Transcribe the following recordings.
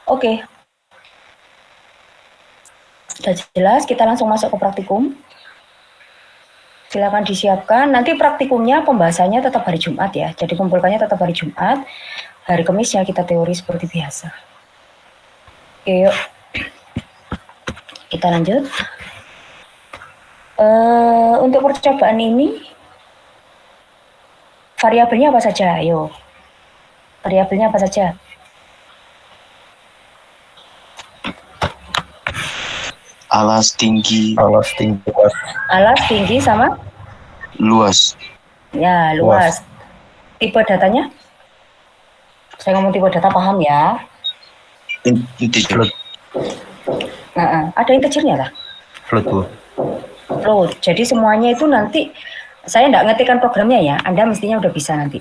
Oke. Sudah jelas, kita langsung masuk ke praktikum. Silakan disiapkan. Nanti praktikumnya pembahasannya tetap hari Jumat ya. Jadi kumpulkannya tetap hari Jumat. Hari Kamis ya kita teori seperti biasa. Oke, yuk. Kita lanjut. Untuk percobaan ini variabelnya apa saja? Ayo. Variabelnya apa saja? Alas tinggi. Alas tinggi sama? Luas. Ya, luas. Tipe datanya? Saya ngomong tipe data paham ya? Integer. Ada integernya lah? Float. Jadi semuanya itu nanti, saya nggak ngetikkan programnya ya, Anda mestinya udah bisa nanti.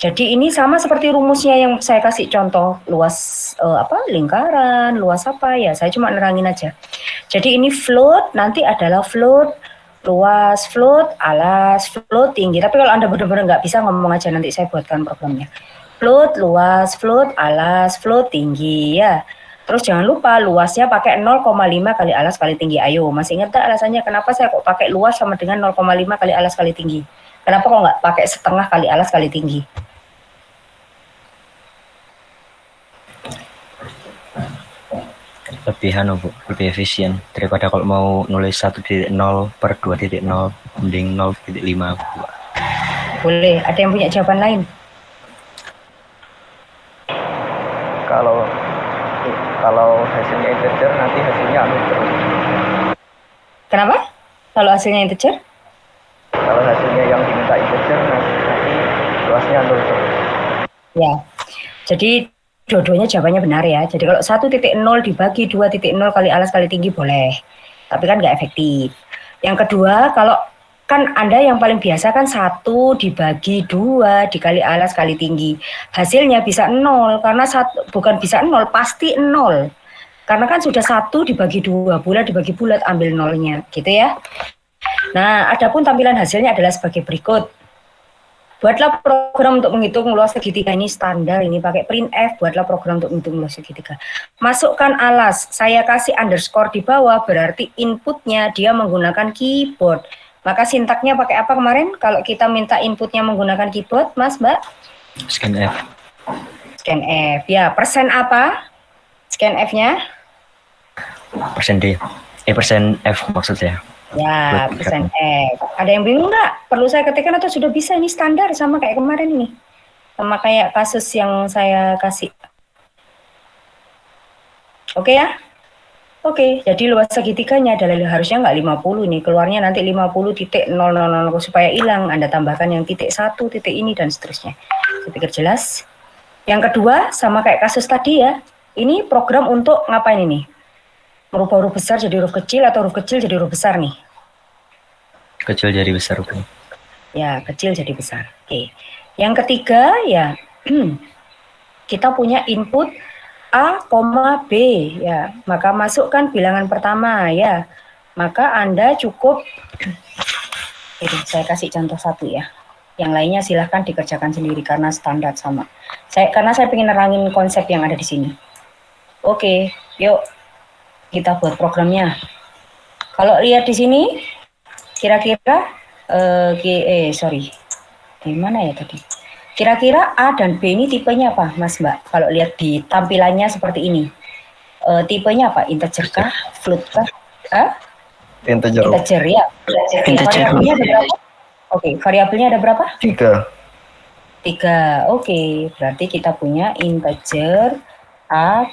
Jadi ini sama seperti rumusnya yang saya kasih contoh, luas lingkaran, luas apa ya, saya cuma nerangin aja. Jadi ini float, nanti adalah float, luas, float, alas, float, tinggi. Tapi kalau Anda benar-benar nggak bisa, ngomong aja, nanti saya buatkan programnya. Float, luas, float, alas, float, tinggi ya. Terus jangan lupa luasnya pakai 0,5 kali alas kali tinggi. Ayo, masih ingat tak alasannya kenapa saya kok pakai luas sama dengan 0,5 kali alas kali tinggi? Kenapa kok nggak pakai setengah kali alas kali tinggi? Lebih efisien daripada kalau mau nulis 1.0 per 2.0 mending 0.5. Boleh, ada yang punya jawaban lain? Kalau hasilnya integer nanti hasilnya nol terus. Kenapa? Kalau hasilnya integer? Kalau hasilnya yang diminta integer nanti luasnya nol terus. Ya. Jadi dua-duanya jawabannya benar ya. Jadi kalau 1.0 dibagi 2.0 kali alas kali tinggi boleh. Tapi kan nggak efektif. Yang kedua, kalau kan Anda yang paling biasa kan 1 dibagi 2 dikali alas kali tinggi. Hasilnya bisa 0, karena bukan bisa 0, pasti 0. Karena kan sudah 1 dibagi 2, bulat dibagi bulat, ambil nolnya, gitu ya. Nah, adapun tampilan hasilnya adalah sebagai berikut. Buatlah program untuk menghitung luas segitiga, ini standar, ini pakai printf, buatlah program untuk menghitung luas segitiga. Masukkan alas, saya kasih underscore di bawah, berarti inputnya dia menggunakan keyboard. Maka sintaknya pakai apa kemarin? Kalau kita minta inputnya menggunakan keyboard, Mas, Mbak? Scanf. Scanf, ya. Persen apa? Scanf-nya? Persen D. Persen F maksud saya. Ya, persen F. Ada yang bingung nggak? Perlu saya ketikkan atau sudah bisa? Ini standar sama kayak kemarin ini. Sama kayak kasus yang saya kasih. Oke ya? Oke, jadi luas segitiganya adalah harusnya nggak 50 nih. Keluarnya nanti 50.000 supaya hilang. Anda tambahkan yang titik 1, titik ini, dan seterusnya. Saya pikir jelas. Yang kedua, sama kayak kasus tadi ya. Ini program untuk ngapain ini? Merubah huruf besar jadi huruf kecil atau huruf kecil jadi huruf besar nih? Kecil jadi besar. Ya, kecil jadi besar. Oke. Yang ketiga ya, kita punya input A, B ya. Maka masukkan bilangan pertama ya. Maka Anda cukup saya kasih contoh satu ya. Yang lainnya silahkan dikerjakan sendiri karena standar sama. Karena saya ingin nerangin konsep yang ada di sini. Oke, yuk kita buat programnya. Kalau lihat di sini, kira-kira, gimana ya tadi? Kira-kira A dan B ini tipenya apa, Mas Mbak? Kalau lihat di tampilannya seperti ini, tipenya apa? Integer kah? Float kah? Integer. Integer ya. Variabelnya ada berapa? Oke, variabelnya ada berapa? 3. Oke, berarti kita punya integer A,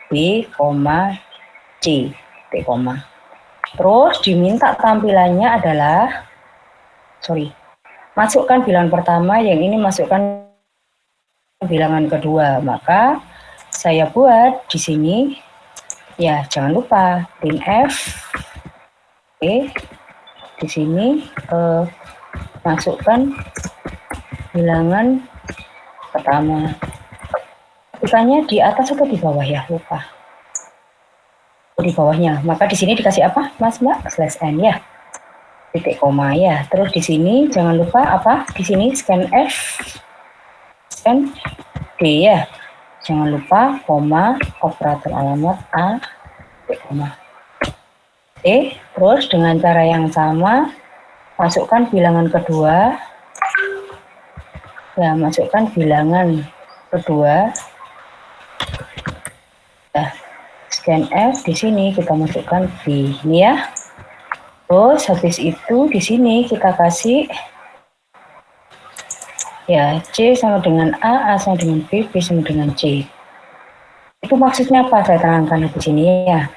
B, C, titik koma. Terus diminta tampilannya adalah, masukkan bilangan pertama, yang ini masukkan bilangan kedua. Maka saya buat di sini, ya jangan lupa printf. Oke, di sini masukkan bilangan pertama. Bukannya di atas atau di bawah ya, lupa. Di bawahnya. Maka di sini dikasih apa, Mas Mbak? /n ya. Titik koma ya. Terus di sini jangan lupa apa? Di sini scanf, scan D ya. Jangan lupa koma, operator alamat A, koma. Terus dengan cara yang sama, masukkan bilangan kedua. Ya, masukkan bilangan kedua. Nah, scan F di sini kita masukkan B ini ya. Terus habis itu di sini kita kasih ya C sama dengan A sama dengan B sama dengan C. Itu maksudnya apa? Saya terangkan di sini ya.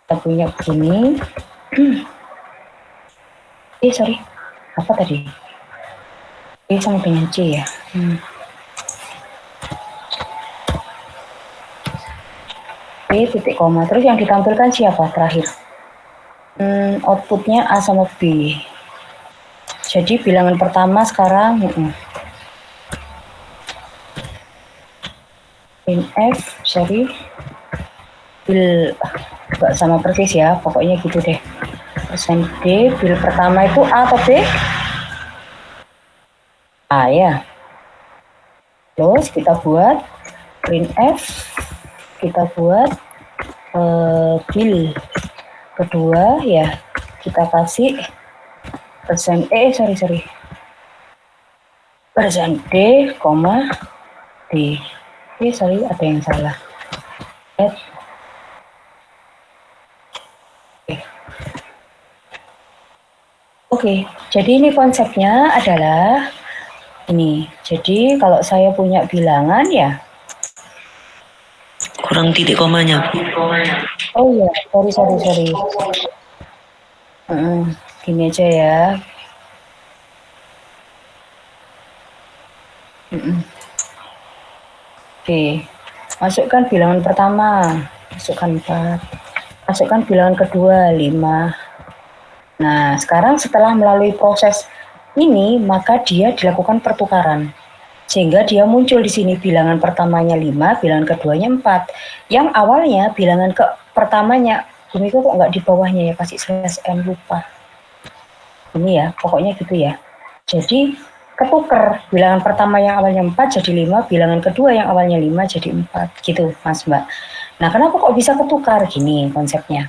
Kita punya begini. Sorry, apa tadi? B sama dengan C ya. B titik koma. Terus yang ditampilkan siapa terakhir? Outputnya A sama B. Jadi bilangan pertama sekarang F, sorry, nggak sama persis ya, pokoknya gitu deh. Persen D, bil pertama itu A atau B? A ya. Terus kita buat print F, kita buat bil kedua ya, kita kasih persen persen D, koma D. Sorry, ada yang salah. Oke, jadi ini konsepnya adalah ini. Jadi kalau saya punya bilangan ya. Kurang titik komanya. Oh iya, sorry. Gini aja ya. Oke, masukkan bilangan pertama, masukkan 4. Masukkan bilangan kedua, 5. Nah, sekarang setelah melalui proses ini, maka dia dilakukan pertukaran. Sehingga dia muncul di sini bilangan pertamanya 5, bilangan keduanya 4. Yang awalnya bilangan pertamanya, Bumiko kok nggak di bawahnya ya, kasih /n, lupa. Ini ya, pokoknya gitu ya. Jadi, ketuker bilangan pertama yang awalnya 4 jadi 5, bilangan kedua yang awalnya 5 jadi 4, gitu Mas Mbak. Nah, kenapa kok bisa ketukar? Gini konsepnya.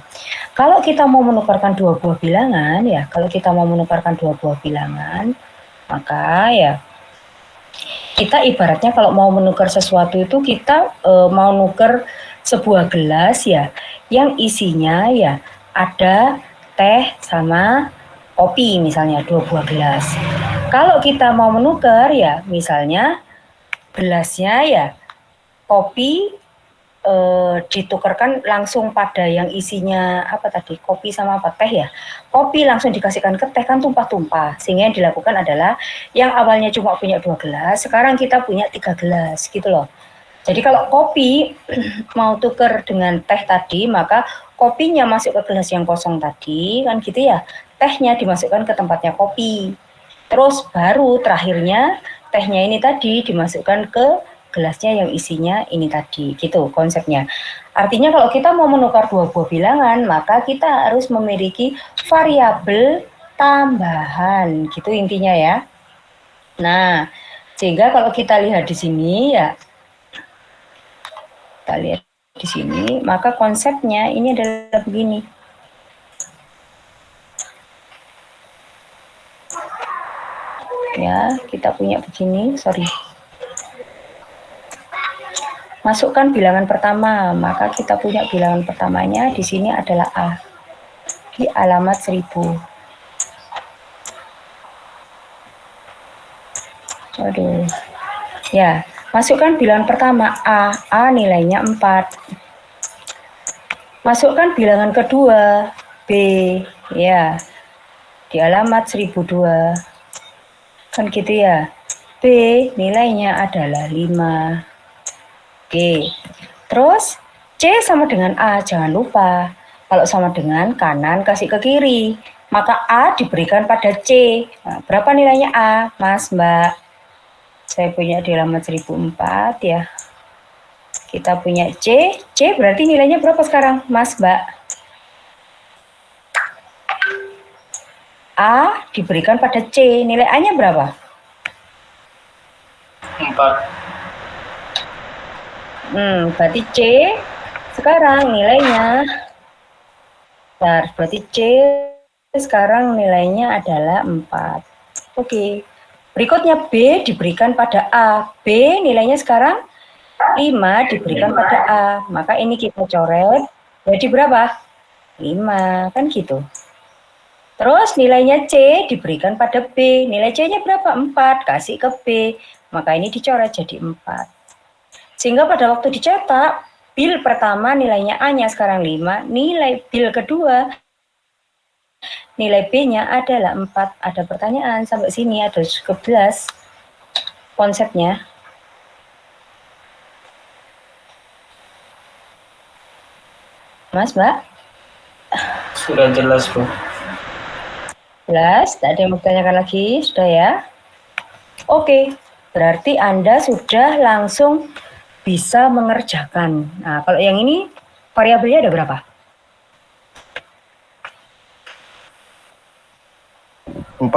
Kalau kita mau menukarkan dua buah bilangan, maka ya kita ibaratnya kalau mau menukar sesuatu itu kita mau nuker sebuah gelas ya, yang isinya ya ada teh sama kopi misalnya, 2 buah gelas. Kalau kita mau menukar ya, misalnya gelasnya ya kopi ditukarkan langsung pada yang isinya apa tadi, kopi sama apa, teh ya. Kopi langsung dikasihkan ke teh kan tumpah-tumpah. Sehingga yang dilakukan adalah yang awalnya cuma punya 2 gelas, sekarang kita punya 3 gelas gitu loh. Jadi kalau kopi mau tuker dengan teh tadi, maka kopinya masuk ke gelas yang kosong tadi kan gitu ya. Tehnya dimasukkan ke tempatnya kopi. Terus baru terakhirnya tehnya ini tadi dimasukkan ke gelasnya yang isinya ini tadi, gitu konsepnya. Artinya kalau kita mau menukar 2 buah bilangan, maka kita harus memiliki variabel tambahan, gitu intinya ya. Nah, sehingga kalau kita lihat di sini ya, kita lihat di sini, maka konsepnya ini adalah begini. Ya, kita punya begini, sorry. Masukkan bilangan pertama, maka kita punya bilangan pertamanya di sini adalah A. Di alamat 1000. Aduh. Ya, masukkan bilangan pertama A. A nilainya 4. Masukkan bilangan kedua B. Ya. Di alamat 1002. Kan gitu ya. B nilainya adalah 5. Oke, terus C sama dengan A, jangan lupa. Kalau sama dengan kanan kasih ke kiri, maka A diberikan pada C. Nah, berapa nilainya A, Mas, Mbak? Saya punya di halaman 1004 ya. Kita punya C, C berarti nilainya berapa sekarang, Mas, Mbak? A diberikan pada C, nilai A-nya berapa? 4. Berarti C sekarang nilainya, berarti C sekarang nilainya adalah 4. Oke. Berikutnya B diberikan pada A. B nilainya sekarang 5 diberikan pada A. Maka ini kita coret. Jadi berapa? 5. Kan gitu. Terus nilainya C diberikan pada B. Nilai C-nya berapa? 4. Kasih ke B. Maka ini dicoret jadi 4. Sehingga pada waktu dicetak, bill pertama nilainya A-nya sekarang 5. Nilai bill kedua, nilai B-nya adalah 4. Ada pertanyaan sampai sini, ada cukup jelas konsepnya. Mas, Mbak? Sudah jelas, Bu. Jelas? Tak ada yang mau ditanyakan lagi? Sudah ya? Oke, berarti Anda sudah langsung bisa mengerjakan. Nah, kalau yang ini variabelnya ada berapa? 4.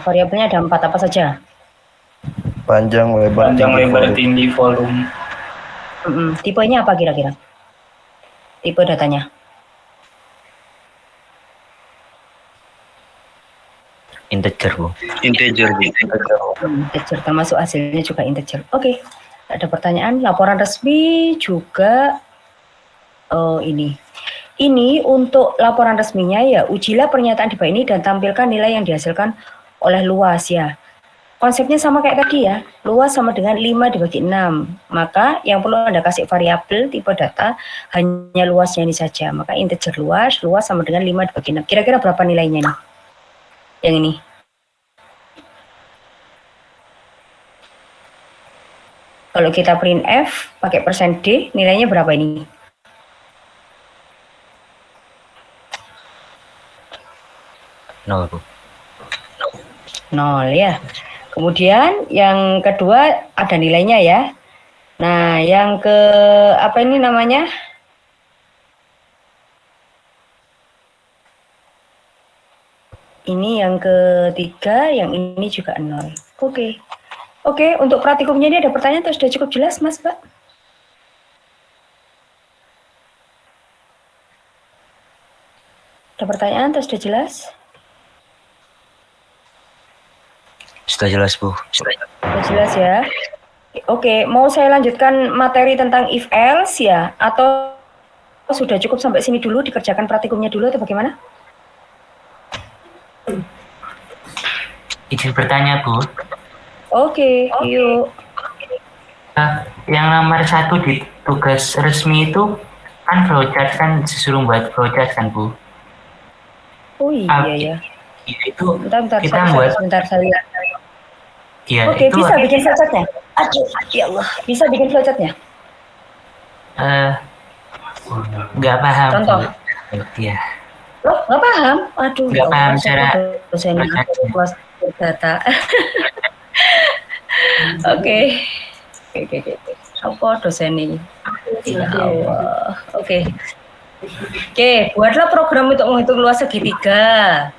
Variabelnya ada 4 apa saja? Panjang, lebar, tinggi, volume. Tipenya apa kira-kira? Tipe datanya? Integer, Bu. Integer. Integer, termasuk hasilnya juga integer. Oke, ada pertanyaan. Laporan resmi juga. Oh, ini untuk laporan resminya ya, ujilah pernyataan di bawah ini dan tampilkan nilai yang dihasilkan oleh luas ya. Konsepnya sama kayak tadi ya, luas sama dengan 5 dibagi 6. Maka yang perlu Anda kasih variabel tipe data hanya luasnya ini saja. Maka integer luas sama dengan 5 dibagi 6. Kira-kira berapa nilainya nih? Yang ini. Kalau kita printf pakai %d, nilainya berapa ini? Nol, Bu. 0 ya. Kemudian yang kedua ada nilainya ya. Nah, yang ke apa ini namanya? Ini yang ketiga, yang ini juga 0. Oke. Oke, untuk praktikumnya ini ada pertanyaan atau sudah cukup jelas, Mas, Mbak? Ada pertanyaan atau sudah jelas? Sudah jelas, Bu. Sudah jelas ya. Oke, mau saya lanjutkan materi tentang if else ya, atau sudah cukup sampai sini dulu, dikerjakan praktikumnya dulu atau bagaimana? Izin bertanya, Bu. Oke, yuk. Yang nomor 1 di tugas resmi itu kan flowchart, kan disuruh buat flowchart kan, Bu? Oh iya ya. Itu Bentar, kita buat. sebentar saya lihat. Ya, Oke, itu bisa bikin flowchartnya? Aduh, ya Allah. Bisa bikin flowchartnya? nggak paham. Contoh? Iya. Loh, nggak paham? Aduh, Nggak paham cara dosen kelas data. Oke. Apa dosen ini? Ya Allah. Oke, buatlah program untuk menghitung luas segitiga.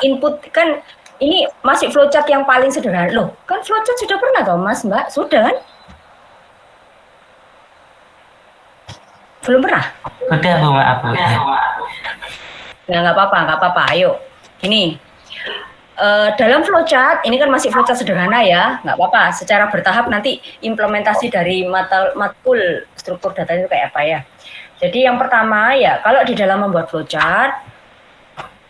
Input kan ini masih flowchart yang paling sederhana. Loh, kan flowchart sudah pernah toh, Mas, Mbak? Sudah kan? Belum pernah? Udah, Bu, maaf, Bu. Ya, nggak apa-apa. Ayo, ini dalam flowchart, ini kan masih flowchart sederhana ya, nggak apa-apa. Secara bertahap nanti implementasi dari matkul struktur data itu kayak apa ya. Jadi yang pertama ya, kalau di dalam membuat flowchart,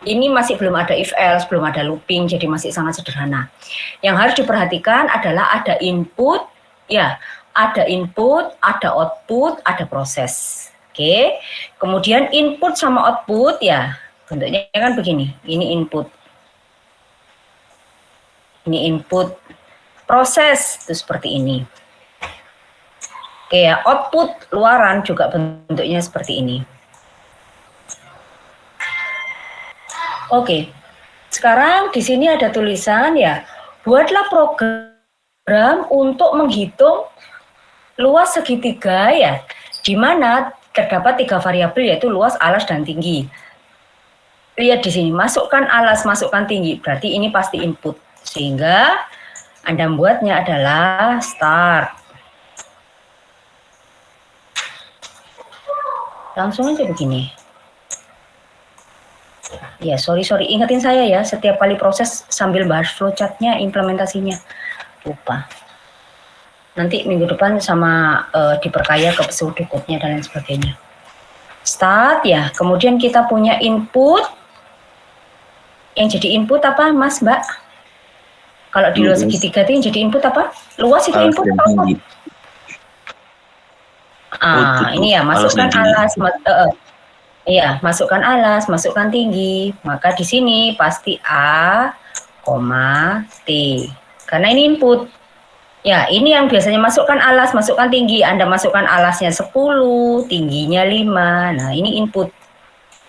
ini masih belum ada if else, belum ada looping, jadi masih sangat sederhana. Yang harus diperhatikan adalah ada input, ya, ada input, ada output, ada proses. Oke, kemudian input sama output ya, bentuknya kan begini, ini input. Ini input, proses itu seperti ini. Oke ya, output luaran juga bentuknya seperti ini. Oke, sekarang di sini ada tulisan ya, buatlah program untuk menghitung luas segitiga ya, di mana terdapat 3 variabel yaitu luas, alas, dan tinggi. Lihat di sini, masukkan alas, masukkan tinggi, berarti ini pasti input. Sehingga Anda buatnya adalah start. Langsung aja begini. Ya, sorry, ingetin saya ya, setiap kali proses sambil bahas flowchartnya, implementasinya. Lupa. Nanti minggu depan sama diperkaya ke episode code-nya dan lain sebagainya. Start ya, kemudian kita punya input. Yang jadi input apa, Mas, Mbak? Kalau di luas segitiga itu yang jadi input apa? Luas itu Alas input dan apa? tinggi. Ini ya, masukkan alas. Iya, masukkan alas, masukkan tinggi. Maka di sini pasti A, T. Karena ini input. Ya, ini yang biasanya masukkan alas, masukkan tinggi. Anda masukkan alasnya 10, tingginya 5. Nah, ini input.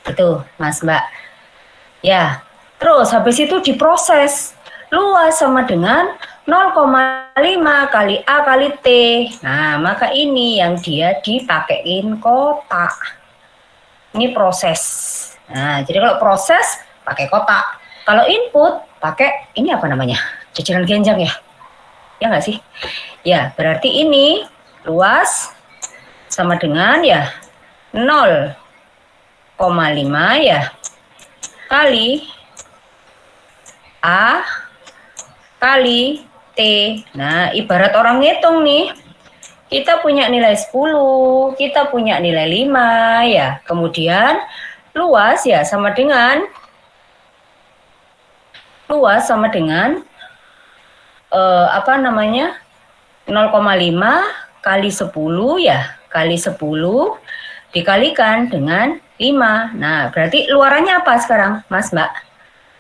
Itu, Mas, Mbak. Ya, terus habis itu diproses. Luas sama dengan 0,5 kali A kali T. Nah, maka ini yang dia dipakein kotak. Ini proses. Nah, jadi kalau proses pakai kotak. Kalau input pakai ini apa namanya? Cicilan genjang ya? Ya nggak sih? Ya, berarti ini luas sama dengan ya 0,5 ya kali A kali T. Nah, ibarat orang ngitung nih. Kita punya nilai 10, kita punya nilai 5 ya. Kemudian luas ya sama dengan 0,5 kali 10 ya, kali 10 dikalikan dengan 5. Nah, berarti luarannya apa sekarang, Mas, Mbak?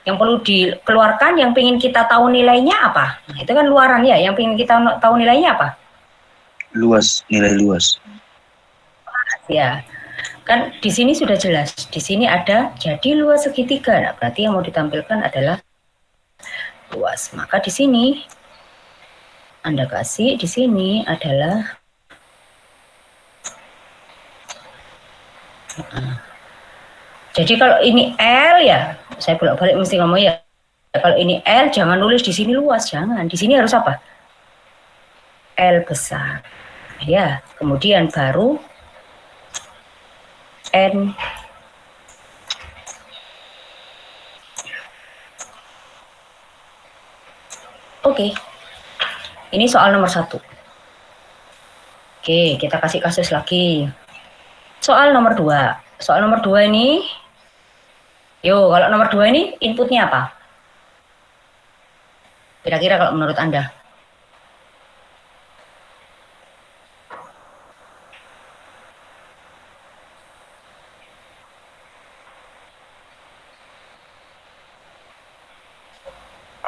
Yang perlu dikeluarkan, yang ingin kita tahu nilainya apa? Nah, itu kan luaran ya, yang ingin kita tahu nilainya apa? Luas, nilai luas. Ya, kan di sini sudah jelas. Di sini ada jadi luas segitiga. Nah, berarti yang mau ditampilkan adalah luas. Maka di sini Anda kasih di sini adalah jadi kalau ini L ya, saya bolak-balik mesti ngomong ya. Kalau ini L jangan nulis di sini luas, jangan. Di sini harus apa? L besar. Ya, kemudian baru N. Oke. Ini soal nomor 1. Oke, kita kasih kasus lagi. Soal nomor 2. Soal nomor 2 ini, kalau nomor 2 ini inputnya apa? Kira-kira kalau menurut Anda?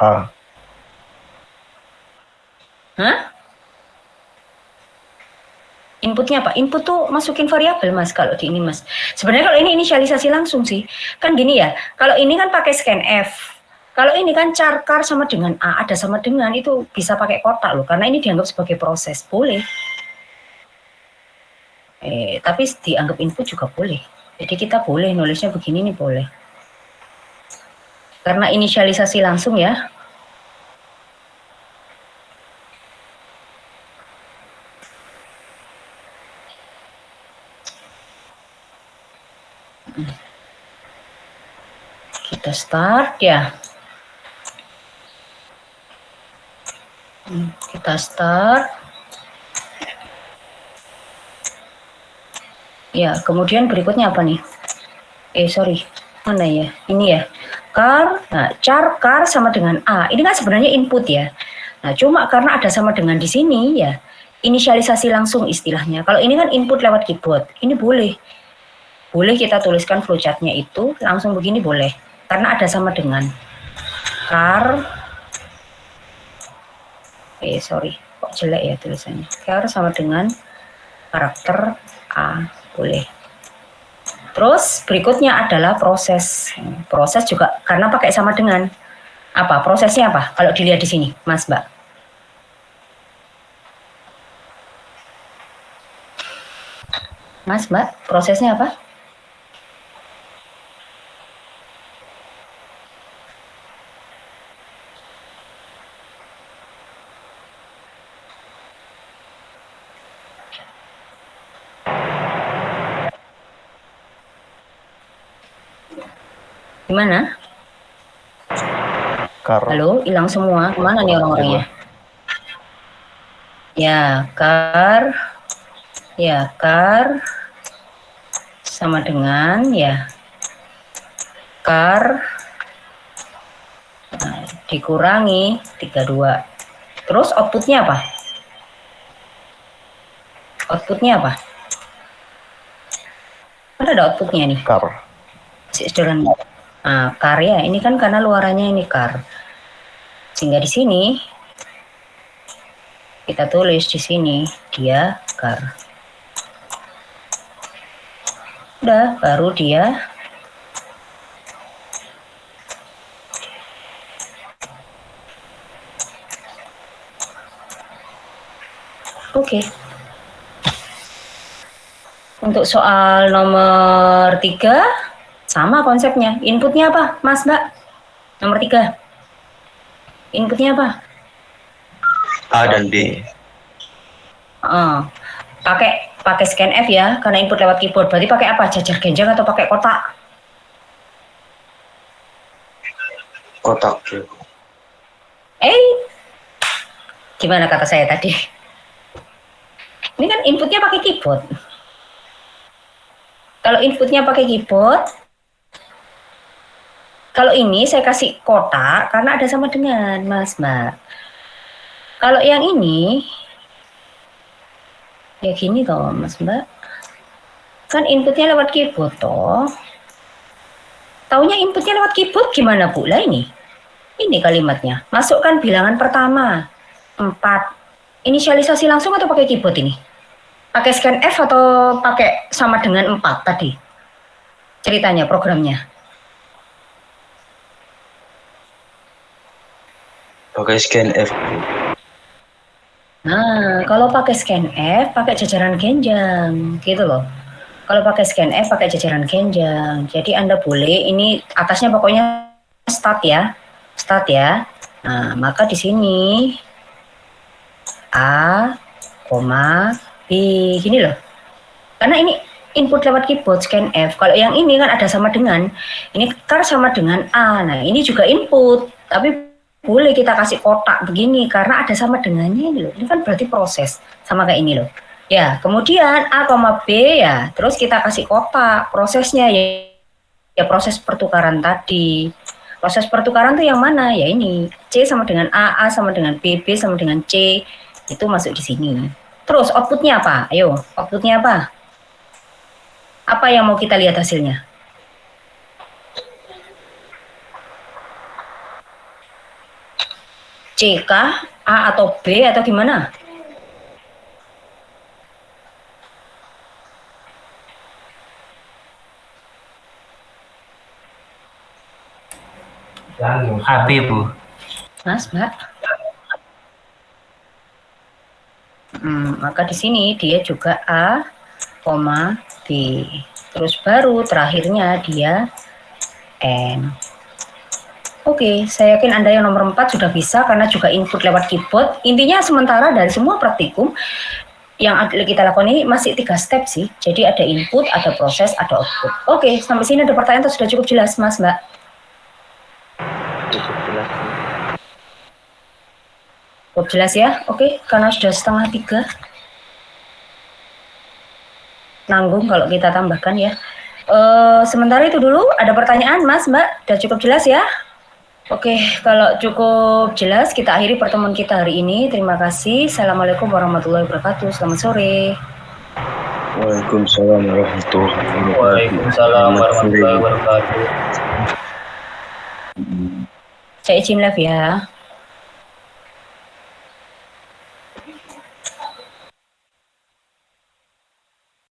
A. Hah? Inputnya apa? Input tuh masukin variabel, Mas, kalau di ini, Mas. Sebenarnya kalau ini inisialisasi langsung sih. Kan gini ya, kalau ini kan pakai scanf. Kalau ini kan char sama dengan A, ada sama dengan, itu bisa pakai kotak loh. Karena ini dianggap sebagai proses, boleh. Tapi dianggap input juga boleh. Jadi kita boleh nulisnya begini nih, boleh. Karena inisialisasi langsung ya. Kita start ya. Kita start. Ya, kemudian berikutnya apa nih? Sorry. Mana ya? Ini ya. Char sama dengan A. Ini kan sebenarnya input ya. Nah, cuma karena ada sama dengan di sini ya, inisialisasi langsung istilahnya. Kalau ini kan input lewat keyboard. Ini boleh. Boleh kita tuliskan flowchartnya itu langsung begini boleh. Karena ada sama dengan. Sorry. Kok jelek ya tulisannya. Char sama dengan karakter A. Boleh. Terus berikutnya adalah proses. Proses juga karena pakai sama dengan. Apa? Prosesnya apa? Kalau dilihat di sini, Mas, Mbak. Mas, Mbak, prosesnya apa? Gimana? Kar. Halo, hilang semua. Kemana nih orang-orangnya? Ya, kar sama dengan ya kar dikurangi 32. Terus outputnya apa? Ada outputnya nih. Kar. Sederhana. Nah, kar ya, ini kan karena luarannya ini kar. Sehingga di sini kita tulis di sini dia kar. Udah, baru dia oke. Untuk soal nomor 3 sama konsepnya. Inputnya apa, Mas, Mbak? Nomor 3. Inputnya apa? A dan B. Pakai scan F ya, karena input lewat keyboard. Berarti pakai apa? Jajar genjang atau pakai kotak? Kotak. Gimana kata saya tadi? Ini kan inputnya pakai keyboard. Kalau inputnya pakai keyboard, kalau ini saya kasih kotak karena ada sama dengan, Mas, Mbak. Kalau yang ini, ya gini toh, Mas, Mbak. Kan inputnya lewat keyboard toh. Taunya inputnya lewat keyboard gimana, Bu? Lah ini kalimatnya. Masukkan bilangan pertama, 4. Inisialisasi langsung atau pakai keyboard ini? Pakai scan F atau pakai sama dengan 4 tadi? Ceritanya, programnya. Pakai scan F. Nah, kalau pakai scan F, pakai jajaran genjang, gitu loh. Kalau pakai scan F, pakai jajaran genjang. Jadi Anda boleh, ini atasnya pokoknya start ya. Nah, maka di sini A, B, gini loh. Karena ini input lewat keyboard scan F. Kalau yang ini kan ada sama dengan, ini kar sama dengan A. Nah, ini juga input, tapi boleh kita kasih kotak begini karena ada sama dengannya ini loh. Ini kan berarti proses sama kayak ini loh. Ya, kemudian A, B ya, terus kita kasih kotak prosesnya ya proses pertukaran tadi. Proses pertukaran tuh yang mana? Ya ini, C sama dengan A sama dengan B sama dengan C, itu masuk di sini. Terus outputnya apa? Ayo, outputnya apa? Apa yang mau kita lihat hasilnya? C kah? A atau B atau gimana? AB, Bu. Mas, Mbak. Maka di sini dia juga A, B. Terus baru terakhirnya dia N. Oke, saya yakin Anda yang nomor 4 sudah bisa karena juga input lewat keyboard. Intinya sementara dari semua praktikum yang kita lakukan ini masih 3 step sih. Jadi ada input, ada proses, ada output. Oke, sampai sini ada pertanyaan atau sudah cukup jelas, Mas, Mbak? Cukup jelas. Cukup jelas ya? Oke, karena sudah 2:30. Nanggung kalau kita tambahkan ya. Sementara itu dulu, ada pertanyaan, Mas, Mbak? Sudah cukup jelas ya? Oke, kalau cukup jelas, kita akhiri pertemuan kita hari ini. Terima kasih. Assalamualaikum warahmatullahi wabarakatuh. Selamat sore. Waalaikumsalam warahmatullahi wabarakatuh. Waalaikumsalam warahmatullahi wabarakatuh. Saya izin live ya.